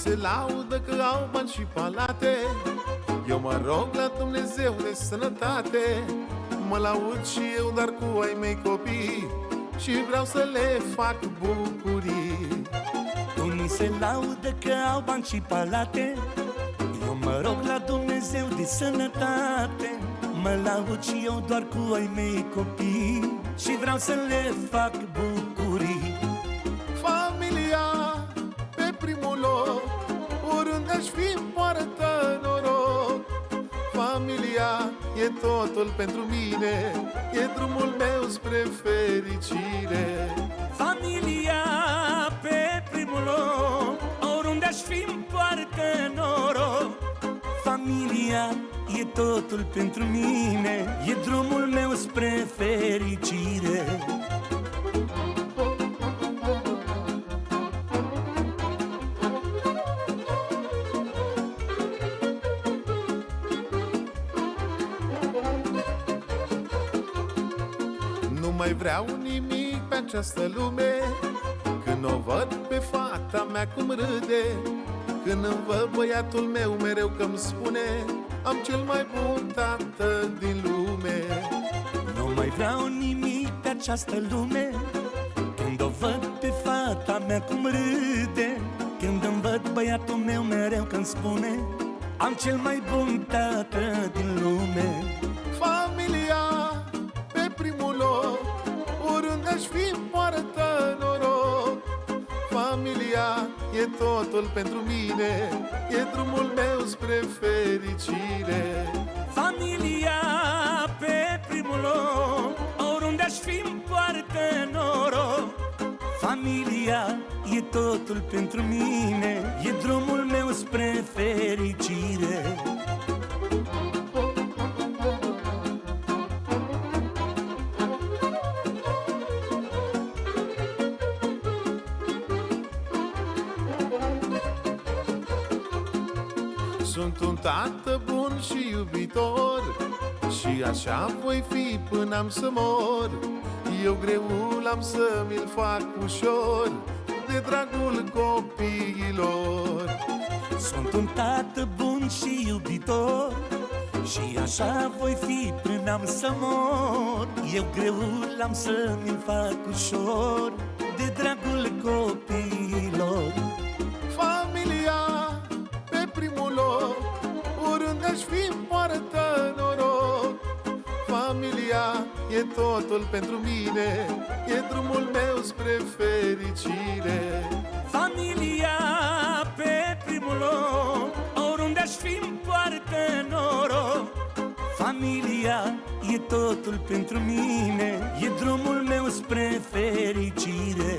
se laudă că au bani și palate. Eu mă rog la Dumnezeu de sănătate. Mă laud și eu, dar cu ai mei copii, și vreau să le fac bucurii. Unii se laudă că au bani și palate. Eu mă rog la Dumnezeu de sănătate. Mă laud și eu doar cu ai mei copii, și vreau să le fac bucurii. Familia pe primul loc, oriunde aș fi poartă noroc. Familia e totul pentru mine, e drumul meu spre fericire. Familia pe primul loc, oriunde aș fi poartă noroc. Familia e totul pentru mine, e drumul meu spre fericire. Nu mai vreau nimic pe această lume, când o văd pe fata mea cum râde, când îmi văd băiatul meu mereu că-mi spune: am cel mai bun tată din lume. Nu mai vreau nimic pe această lume, când o văd pe fata mea cum râde, când îmi văd băiatul meu mereu că-mi spune: am cel mai bun tată din lume. Familia pe primul loc, oriunde aș fi poartă noroc. Familia e totul pentru mine, e drumul meu spre fericire. Familia pe primul loc, oriunde aș fi poartă noroc. Familia e totul pentru mine, e drumul meu spre fericire. Sunt un tată bun și iubitor, și așa voi fi până am să mor. Eu greul am să mi-l fac ușor, de dragul copiilor. Sunt un tată bun și iubitor, și așa voi fi până am să mor. Eu greul am să mi-l fac ușor, de dragul copiilor. Familia pe primul loc, oriunde aș fi poartă noroc. Familia e totul pentru mine, e drumul meu spre fericire. Familia pe primul loc, oriunde aș fi poartă noroc. Familia e totul pentru mine, e drumul meu spre fericire.